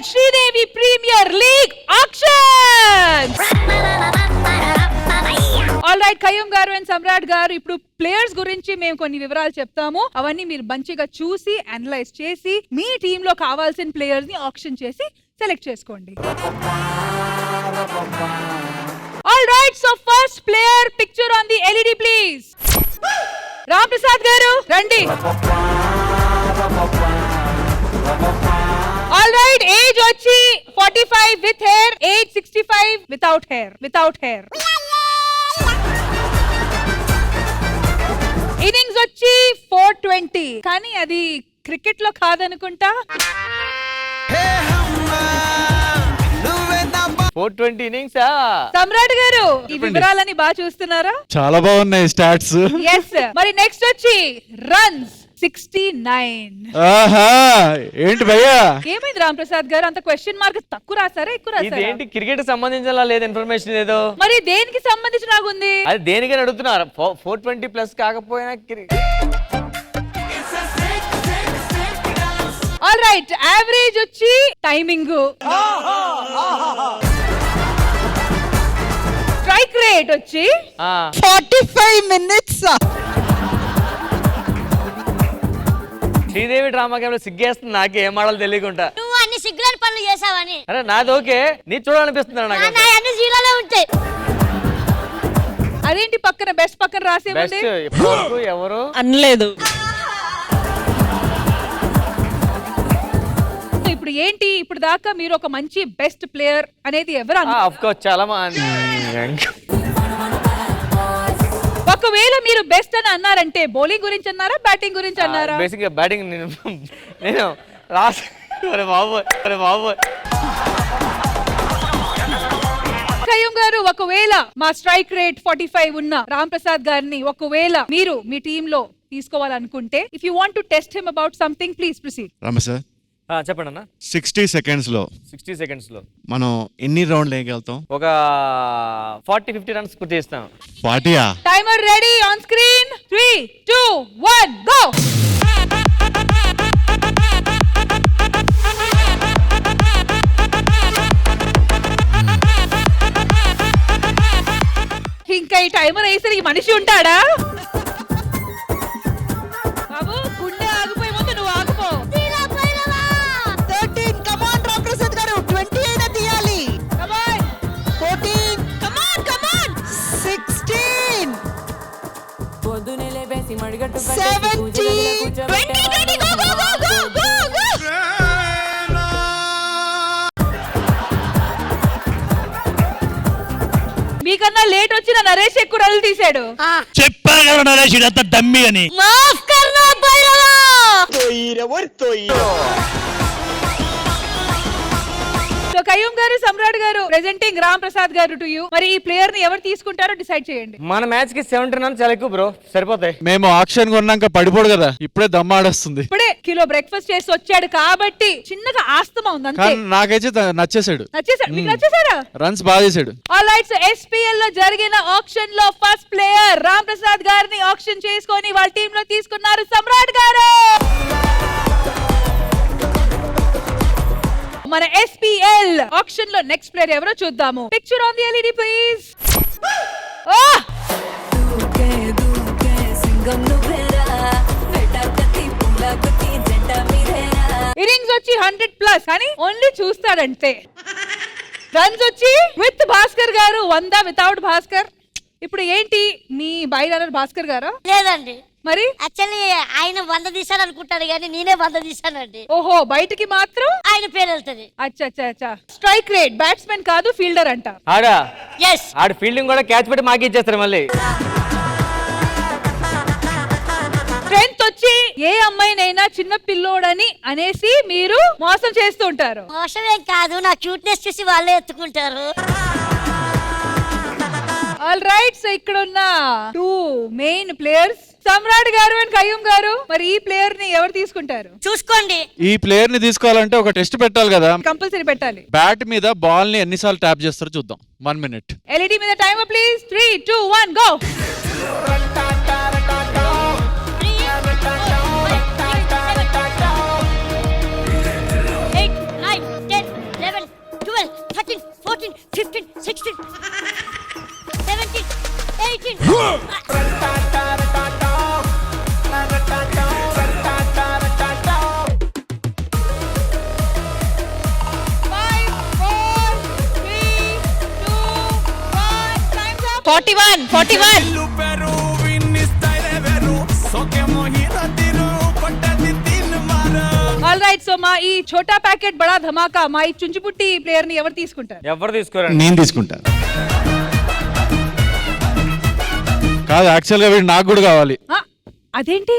Sridevi premier league auction. All right, Qayyum garu and సమ్రాట్ గారు, ఇప్పుడు players గురించి మేము కొన్ని వివరాలు చెప్తాము. అవన్నీ మీరు మంచిగా చూసి అనలైజ్ చేసి మీ టీమ్ లో కావాల్సిన ప్లేయర్స్ ని ఆక్షన్ చేసి సెలెక్ట్ చేసుకోండి. All right, so first player picture on the LED please. Ram Prasad గారు రండి. ఆల్ రైట్, ఏజ్ వచ్చి 45 with hair, age 65 without hair. Innings వచ్చి 420, కానీ అది క్రికెట్ లో కాదనుకుంటా. 420 ఇన్నింగ్స్. సమ్రాట్ గారు ఈ వివరాలని బాగా చూస్తున్నారా? చాలా బాగున్నాయి స్టాట్స్. yes మరి నెక్స్ట్ వచ్చి రన్స్ 69. ఆహా, ఏంటి భయ్యా? ఏమైంది రామ్ ప్రసాద్ గారు, అంత క్వశ్చన్ మార్క్ తక్కువ రాసారా ఎక్కువ రాసారా? ఇదేంటి క్రికెట్ సంబంధించిన లేదు ఇన్ఫర్మేషన్ ఏదో. మరి దేనికి సంబంధించి నాకుంది? అది దేనికని అడుగుతున్నారు. 420 ప్లస్ కాకపోయినా ఆల్ రైట్, యావరేజ్ వచ్చి టైమింగ్, స్ట్రైక్ రేట్ వచ్చి 45 minutes. శ్రీదేవి డ్రామా కేవలం సిగ్గేస్తుంది నాకు, ఏం ఆడాలో తెలియకుండా. నువ్వు అన్ని సిగ్గులని పనులు చేసావని. అరే నాది ఓకే, నీ చూడాలనిపిస్తుంది నాకు. అన్ని జీరోలో ఉంటాయి. అదేంటి పక్కన బెస్ట్ పక్కన రాసే బెస్ట్ ఇప్పటివరకు ఎవరు అనలేదు. ఇప్పుడు ఏంటి, ఇప్పుడు దాకా మీరు ఒక మంచి బెస్ట్ ప్లేయర్ అనేది ఎవరు? ఆఫ్ కోర్స్ చాలా మంది. ఒకవేళ మీరు బెస్ట్ అని అన్నారంటే బౌలింగ్ గురించి అన్నారా, బ్యాటింగ్ గురించి అన్నారా? బేసిక్ గా బ్యాటింగ్ నేను లాస్ట్. బాబు కయ్యూం గారు, ఒకవేళ మా స్ట్రైక్ రేట్ 45 ఉన్న రామ్ ప్రసాద్ గారిని ఒకవేళ మీరు మీ టీమ్ లో తీసుకోవాలనుకుంటే, if you want to test him about something, please proceed. Rama sir, చెప్పండి అన్న. 60 seconds లో 60 seconds లో మనం ఎన్ని రౌండ్లు వేయగలుగుతాం? ఒక 40-50 రన్స్ పూర్తి చేస్తాం. 40యా? Timer ready on screen. 3, 2, 1 go. ఇంకా ఈ టైమర్ వేసరికి మనిషి ఉంటాడా? బాబు గుండె ఆగిపోయి ముందు నువ్వు ఆగిపో. 13, come on రామ్ ప్రసాద్ గారు, 20 అయినా తీయాలి. Come on. 14, come on. 16, 17, 20, go. మీకన్నా లేట్ వచ్చిన నరేష్ ఎక్కువ రన్లు తీశాడు. చెప్పాను కదా నరేష్ ఇదంతా డమ్మీ అని. మాఫ్ కర్నా భైరవా. సో కయ్యూం గారు, సమ్రాట్ గారు, ప్రెజెంటింగ్ రామ్ ప్రసాద్ గారు టు యూ. మరి ఈ ప్లేయర్ ని ఎవరు తీసుకుంటారో డిసైడ్ చేయండి. మన మ్యాచ్ కి 70 రన్స్ చాలా ఎక్కువ బ్రో, సరిపోతాయి. మేము ఆక్షన్ కొన్నాక పడిపోడు కదా, ఇప్పుడే దమ్మాడేస్తుంది. ఇప్పుడే కిలో బ్రేక్ఫాస్ట్ చేసి వచ్చాడు కాబట్టి చిన్నగా ఆస్తమా ఉంది అంతే. కానీ నాకైతే నచ్చేసాడు. మీకు నచ్చేసారా? రన్స్ బాగా చేశాడు. ఆల్ రైట్, సో ఎస్పీఎల్ లో జరిగిన ఆక్షన్ లో ఫస్ట్ ప్లేయర్ రామ్ ప్రసాద్ గారిని ఆక్షన్ చేసుకొని వాళ్ళ టీమ్ లో తీసుకున్నారు సమ్రాట్ గారు. మన ఎస్పీఎల్ ఆక్షన్ లో నెక్స్ట్ ప్లేయర్ ఎవరో చూద్దాము. Picture on the LED please. Innings వచ్చి 100+ కానీ ఓన్లీ చూస్తాడంతే. రన్స్ వచ్చి విత్ భాస్కర్ గారు 100 వితౌట్ భాస్కర్. ఇప్పుడు ఏంటి మీ బైరన్నర్ భాస్కర్ గారా? లేదండి, మరి యాక్చువల్లీ ఆయన 100 తీసాను అనుకుంటాడు కానీ నేనే 100 తీసానండి. ఓహో, బయటికి మాత్రం ఆయన పేరు వెళ్తుంది. అచ్చా. స్ట్రైక్ రేట్ బ్యాట్స్మెన్ కాదు ఫీల్డర్ అంట. ఆడా ఎస్, ఆడ ఫీల్డింగ్ కూడా క్యాచ్ పెట్టి మాకు ఇచ్చేస్తారు మళ్ళీ. స్ట్రెంత్ వచ్చి ఏ అమ్మాయినైనా చిన్న పిల్లోడని అనేసి మీరు మోసం చేస్తూ ఉంటారు. మోసమేం కాదు, నా క్యూట్నెస్ చూసి వాళ్ళే ఎత్తుకుంటారు. ఆల్ రైట్, సో ఇక్కడ ఉన్న 2 మెయిన్ ప్లేయర్స్ సమ్రాట్ గారు అండ్ కయ్యూం గారు. మరి ఈ ప్లేయర్ ని ఎవరు తీసుకుంటారు? చూసుకోండి. ఈ ప్లేయర్ ని తీసుకోవాలంటే ఒక టెస్ట్ పెట్టాలి కదా. కంపల్సరీ పెట్టాలి. బ్యాట్ మీద బాల్ ని ఎన్నిసార్లు ట్యాప్ చేస్తారో చూద్దాం. 1 minute. ఎల్ఈడి మీద timer please. 3, 2, 1 go. 8, 9, 10, Five, four, three, two, one. Time's up. 41, 41. All right so మా ఈ ఛోటా ప్యాకెట్ బడా ధమాకా మా ఈ చుంచుపుట్టి ప్లేయర్ ని ఎవరు తీసుకుంటారు? ఎవరు తీసుకోరండి. నేను తీసుకుంటా. కాదు యాక్చువల్ గా వీడు నాకు కూడా కావాలి. ఆ, అదేంటి?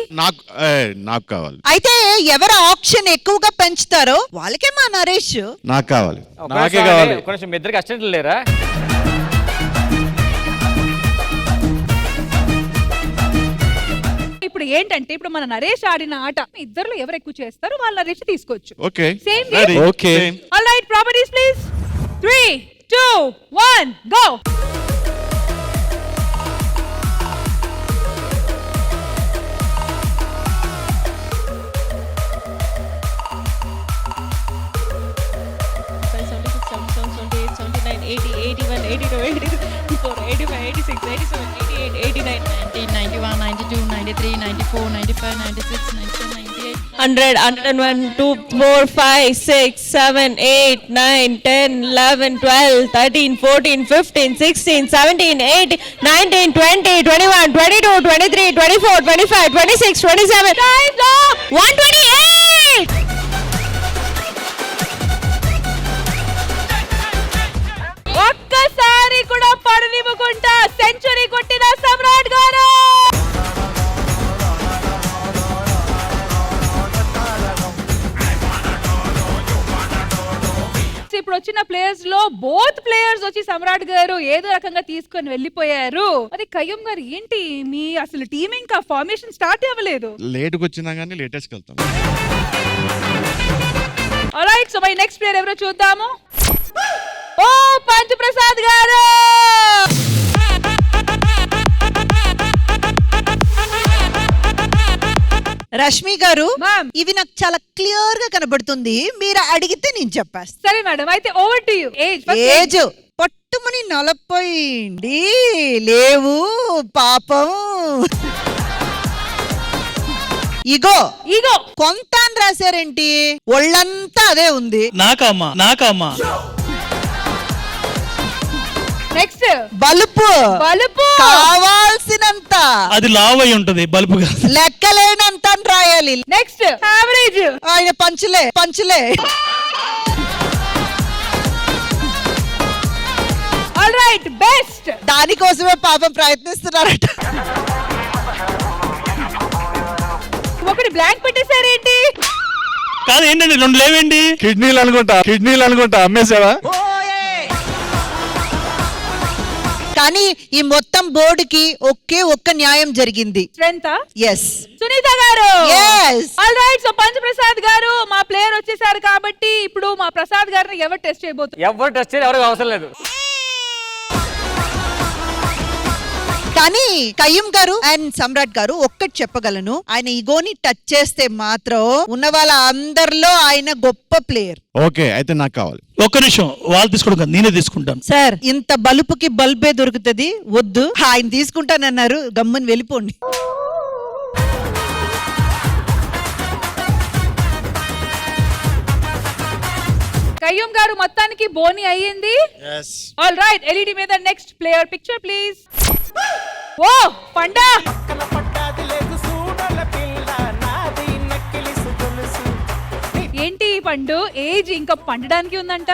నాకు కావాలి. అయితే ఎవరు ఆప్షన్ ఎక్కువగా పెంచుతారో వాళ్ళకే మా నరేష్. నాకు కావాలి. నాకే కావాలి. కొంచెం మీ ఇద్దరికి అసిస్టెంట్లు లేరా? ఇప్పుడు ఏంటంటే ఇప్పుడు మన నరేష్ ఆడిన ఆట ఇద్దరులో ఎవరు ఎక్కువ చేస్తారో వాళ్ళ నరేష్ తీసుకోవచ్చు. Okay. Same Ready. game? Okay. Same. All right properties please. 3, 2, 1 go. Hundred, 101, 2, 4, 5, 6, 7, 8, 9, 10, 11, 12, 13, 14, 15, 16, 17, 18, 19, 20, 21, 22, 23, 24, 25, 26, 27, 128! ఒక్కసారి కూడా పడనివ్వకుండా సెంచరీ కొట్టిన సమ్రాట్ గారు. ఇప్పుడు వచ్చిన ప్లేయర్స్ లో బోత్ ప్లేయర్స్ వచ్చి సమ్రాట్ గారు ఏదో రకంగా తీసుకొని వెళ్ళిపోయారు. అది కయ్యం గారు ఏంటి మీ అసలు టీం ఇంకా ఫార్మేషన్ స్టార్ట్ అవ్వలేదు. లేట్కి వచ్చినా కానీ లేటెస్ట్కి వెళ్తాం. Alright so my next player ఎవరో చూద్దాము. ఓ పంచప్రసాద్ గారు. రష్మి గారు, Ma'am. ఇవి నాకు చాలా క్లియర్ గా కనబడుతుంది. మీరు అడిగితే నేను చెప్పేస్తాను. సరే మేడం అయితే ఓవర్ టు యు. ఏజ్ పట్టుమని 40 లేవు పాపం. ఇగో ఈగో. కొంత అని రాశారేంటి? ఒళ్ళంతా అదే ఉంది. నాకమ్మా నెక్స్ట్ బలుపు బలుపు. కావాల్సినంత, అది లావ్ అయి ఉంటది బల్బు కాదు. లెక్కలేనంత అని రాయాలి. Next average. ఆయన పంచులే. All right best. దానికోసమే పాపం ప్రయత్నిస్తున్నారట. ఒకటి బ్లాంక్ పెట్టేశారేంటి? కాదు ఏంటండి 2 లేవేంటి? కిడ్నీలు అనుకుంటా అమ్మేసావా? కానీ ఈ మొత్తం బోర్డుకి ఒక్క న్యాయం జరిగింది. స్ట్రెంత్. ఎస్, సునీత గారు. Yes. All right so Punch Prasad గారు మా ప్లేయర్ వచ్చేసారు కాబట్టి ఇప్పుడు మా ప్రసాద్ గారిని ఎవరు టెస్ట్ చేయబోతున్నారు? ఎవరు టెస్ట్ చేయాలి ఎవరికి అవసరం లేదు. కానీ కయ్యం గారు అండ్ సమ్రాట్ గారు ఒక్కటి చెప్పగలను, ఆయన ఈగోని టచ్ చేస్తే మాత్రం ఉన్న వాళ్ళ అందరిలో ఆయన గొప్ప ప్లేయర్. ఓకే, అయితే నాకు కావాలి. ఒక్క నిమిషం, వాళ్ళు తీసుకోవడం కాదు, నేనే తీసుకుంటాను. సార్ ఇంత బలుపుకి బల్బే దొరుకుతుంది, వద్దు. ఆయన తీసుకుంటానన్నారు, గమ్ముని వెళ్ళిపోండి. కయ్యం గారు మొత్తానికి బోని అయ్యింది. ఆల్ రైట్ ఎల్ఈడి మీద నెక్స్ట్ ప్లేయర్ పిక్చర్ ప్లీజ్. ఓ పండా. ఏంటి ఈ పండు ఏజ్ ఇంకా పండడానికి ఉందంట.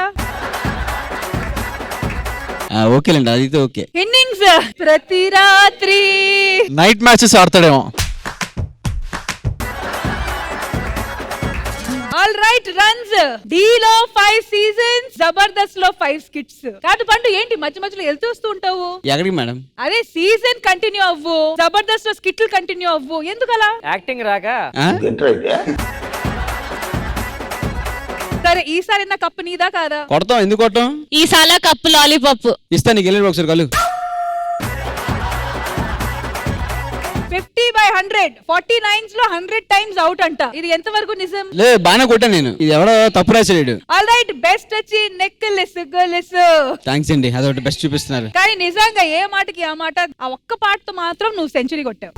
ఓకేలేండి, అది ఓకే. ఇన్నింగ్స్ ప్రతి రాత్రి నైట్ మ్యాచెస్ ఆడతాడేమో. All right runs. డి లో 5 సీజన్స్, జబర్దస్త్ లో 5 స్కిట్స్. కాదు పండు ఏంటి మధ్య మధ్యలో వెళ్తూ వస్తూ ఉంటావు? ఎక్కడికి మేడం? అదే సీజన్ కంటిన్యూ అవ్వు, జబర్దస్త్ లో స్కిట్లు కంటిన్యూ అవ్వు. ఎందుకలా? యాక్టింగ్ రాక. సరే ఈసారి నా కప్పు నీదా కాదా? కొడతాం, ఎందుకు కొడతాం? ఈసాల కప్పు లాలీపాప్ ఇస్తా నీకు, వెళ్ళి ఒకసారి కలు. 50/100 49s లో 100 టైమ్స్ అవుట్ అంట. ఇది ఎంత వరకు నిజం? లేదు బాగానే కొట్టాను నేను. ఇది ఎవడో తప్పు రాసాడు. ఆల్ రైట్, బెస్ట్ వచ్చి నెక్లెస్ గర్లెస్. థ్యాంక్స్ అండి, అదొకటి బెస్ట్ చూపిస్తున్నారు. కానీ నిజంగా ఏ మాటకి ఆ మాట, ఆ ఒక్క పాటతో మాత్రం నువ్వు సెంచరీ కొట్టావు.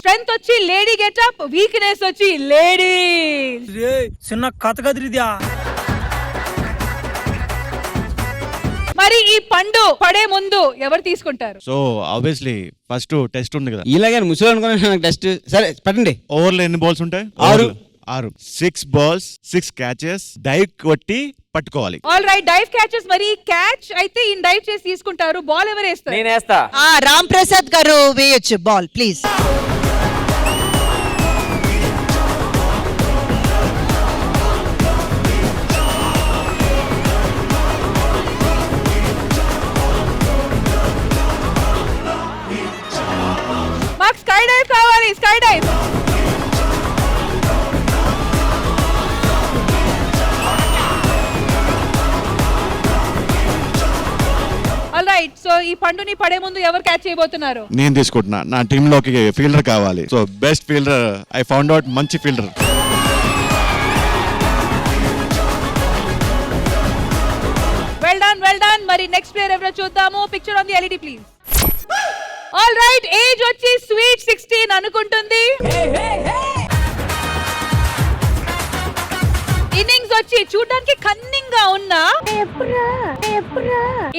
స్ట్రెంత్ వచ్చి లేడీ గెటప్, వీక్నెస్ వచ్చి లేడీస్. చిన్న కథ కదిరిద్యా. మరి ఈ పండు పడే ముందు ఎవరు తీసుకుంటారు? సో ఆబ్వియస్లీ ఫస్ట్ టెస్ట్ ఉంది కదా. ఇలాగే ముసలి అనుకున్నాను నాకు టెస్ట్. సరే పెట్టండి. ఓవర్లో ఎన్ని బాల్స్ ఉంటాయి? 6. 6 balls 6 catches, డైవ్ కొట్టి పట్టుకోవాలి. All right, dive catches. మరి క్యాచ్ అయితే ఈ డైవ్ చేసి తీసుకుంటారు, బాల్ ఎవరు వేస్తారు? నేనేస్తా. రామ్ ప్రసాద్ గారు వేయొచ్చు బాల్ ప్లీజ్. మాకు స్కై డైవ్ కావాలి, sky dive. All right, so ఈ పండుని పడే ముందు ఎవరు క్యాచ్ చేయబోతున్నారు? నేను తీసుకుంటున్నా. నా టీమ్ లోకి ఫీల్డర్ కావాలి. So best fielder I found out, మంచి ఫీల్డర్. Well done. మరి నెక్స్ట్ ప్లేయర్ ఎవరో చూద్దాము. Picture on the LED please. All right, age వచ్చి స్వీట్ 16 అనుకుంటుంది. ఇన్నింగ్స్ వచ్చి చూడడానికి కన్నింగ్ గా ఉన్నా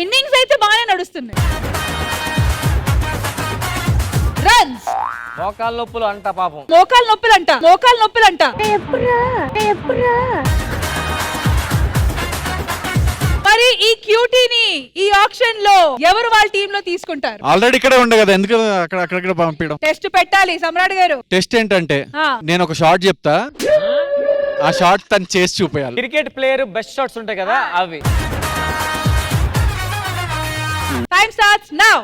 ఇన్నింగ్స్ అయితే బాగానే నడుస్తున్నాయి. రన్స్, మోకాళ్ళ నొప్పులు అంట పాపం. మోకాలు నొప్పులంట. మరి ఈ క్యూటీని ఈ ఆక్షన్ లో ఎవరు వాళ్ళ టీమ్ లో తీసుకుంటారు? ఆల్రెడీ ఇక్కడే ఉండే కదా, ఎందుకు అక్కడ పంపించడం? టెస్ట్ పెట్టాలి సమ్రాట్ గారు. టెస్ట్ ఏంటంటే ఆ. నేను ఒక షాట్ చెప్తా, ఆ షాట్ తను చేసి చూపేయాలి. క్రికెట్ ప్లేయర్ బెస్ట్ షాట్స్ ఉంటాయి కదా అవి. Time starts now.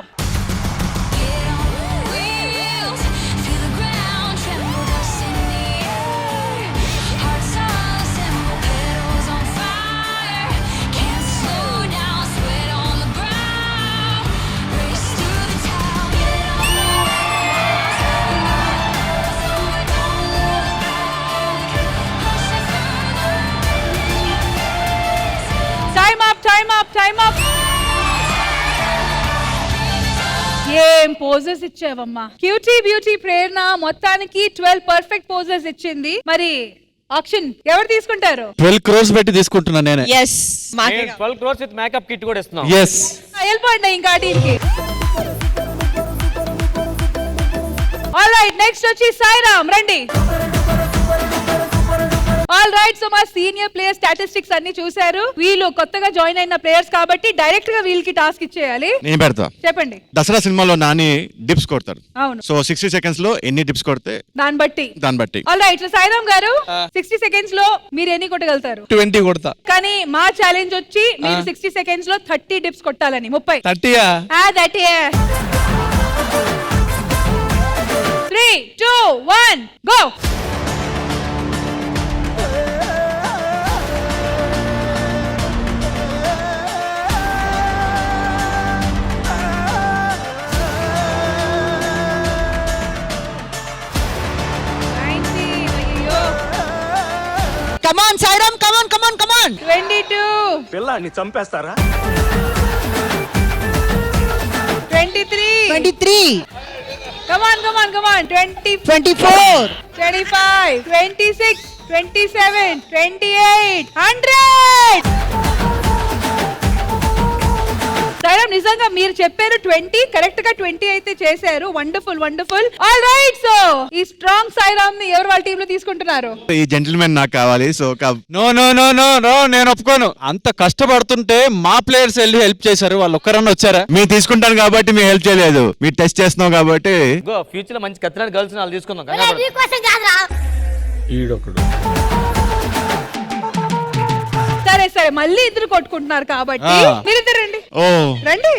Time up. ఏం పోజెస్ ఇచ్చావమ్మా. క్యూటీ బ్యూటీ ప్రేరణ మొత్తానికి 12 పర్ఫెక్ట్ పోజెస్ ఇచ్చింది. మరి ఆక్షన్ ఎవరు తీసుకుంటారు? 12 crores పెట్టి తీసుకుంటున్నా నేనే. Yes 12 crores with makeup kit కూడా ఇస్తున్నాం. ఎస్, వెళ్ళిపోండి ఇంకా టీంకి. ఆల్ రైట్, నెక్స్ట్ వచ్చి సాయిరామ్ రండి. ఆల్ రైట్, సో మా సీనియర్ ప్లేయర్ స్టాటిస్టిక్స్ అన్ని చూశారు. వీళ్ళు కొత్తగా జాయిన్ అయిన ప్లేయర్స్ కాబట్టి డైరెక్ట్ గా వీళ్ళకి టాస్క్ ఇచ్చేయాలి. నేను పెడతా. చెప్పండి. దసరా సినిమాలో నాని డిప్స్ కొడతారు. అవును. సో 60 seconds లో ఎన్ని డిప్స్ కొడితే దాన్ని బట్టి. ఆల్ రైట్, సో సాయిరామ్ గారు 60 seconds లో మీరు ఎన్ని కొట్టగలుగుతారు? 20 కొడతా. కానీ మా ఛాలెంజ్ వచ్చి మీరు 60 seconds లో 30 డిప్స్ కొట్టాలని. 30. 30యా? 30. 3, 2, 1 go. Come on, Sairam, come on. 22. పిల్లాన్ని చంపేస్తారా? 23. 23. Come on. 24. 25. 26. 27. 28. 100. సాయిరామ్ నిజంగా మీరు చెప్పారు 20, కరెక్ట్ గా 20 అయితే చేశారు. వండర్ఫుల్. ఆల్ రైట్, సో ఈ స్ట్రాంగ్ సాయిరామ్ ని ఎవరు వాళ్ళ టీమ్ లో తీసుకుంటున్నారు? ఈ జెంటిల్మెన్ నాకు కావాలి. సో నో, నేను ఒప్పుకోను. అంత కష్టపడుతుంటే మా ప్లేయర్స్ వెళ్ళి హెల్ప్ చేశారు, వాళ్ళు ఒక్కరన్నా వచ్చారా? మీరు తీసుకుంటాను కాబట్టి మీరు హెల్ప్ చేయలేదు, మీరు టెస్ట్ చేస్తున్నావు కాబట్టి. గో, ఫ్యూచర్ లో మంచి కత్తిలాంటి గర్ల్స్ వాళ్ళు తీసుకుందాం. నీకోసం కాదురా. సరే మళ్ళీ ఇద్దరు కొట్టుకుంటున్నారు కాబట్టి మీరిద్దరు రండి. రండి.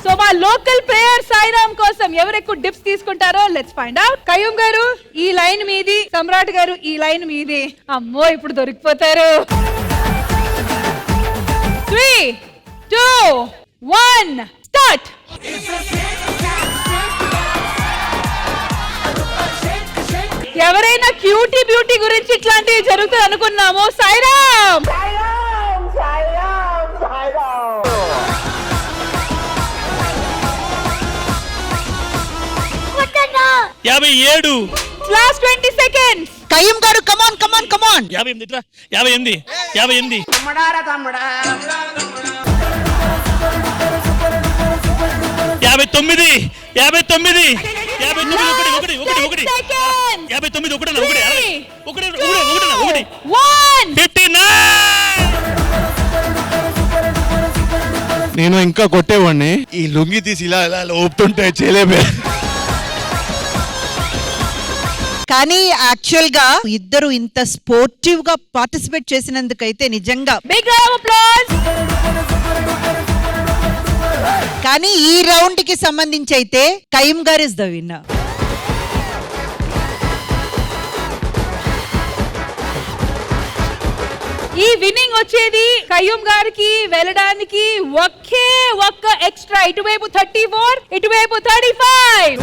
సో మా లోకల్ ప్లేయర్ సాయిరామ్ కోసం ఎవరు ఎక్కువ డిప్స్ తీసుకుంటారో లెట్స్ ఫైండ్ అవుట్. కయ్యూమ్ గారు ఈ లైన్ మీది, సమ్రాట్ గారు ఈ లైన్ మీది. అమ్మో ఇప్పుడు దొరికిపోతారు. 3, 2, 1, start. ఎవరైనా క్యూటీ బ్యూటీ గురించి ఇట్లాంటివి జరుగుతుంది అనుకున్నాము. సాయిరామ్. 57 last 20 seconds. కయ్యం గారు కమాన్ కమాన్ కమాన్ 58 ఇట్రా 58 58 59 59 59 ఒకటి 10 seconds. 59 ఒకటి 3, 1. 59 నేను ఇంకా కొట్టేవాడిని ఈ లుంగి తీసి ఇలా ఇలా ఊపుతుంటే చేయలేమే. కానీ యాక్చువల్ గా ఇద్దరు ఇంత స్పోర్టివ్ గా పార్టిసిపేట్ చేసినందుకైతే నిజంగా బిగ్ రౌండ్ ఆఫ్ అప్లాజ్. కానీ ఈ రౌండ్ కి సంబంధించి అయితే కయ్యం గారు ఇస్ ద విన్నర్. ఈ విన్నింగ్ వచ్చేది కయ్యూమ్ గారికి వెళ్ళడానికి ఒక్క ఎక్స్ట్రా. ఇటువైపు 34, ఇటువైపు 35.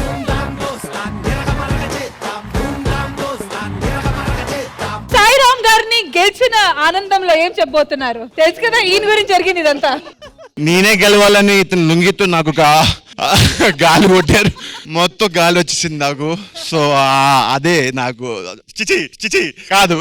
సాయిరామ్ గారిని గెలిచిన ఆనందంలో ఏం చెప్పబోతున్నారు? తెలుసు కదా ఈయన గురించి జరిగింది ఇదంతా. నేనే గెలవాలని ఇతను లుంగితో నాకు గాలి కొట్టారు, మొత్తం గాలి వచ్చేసింది నాకు. సో అదే నాకు చిచి కాదు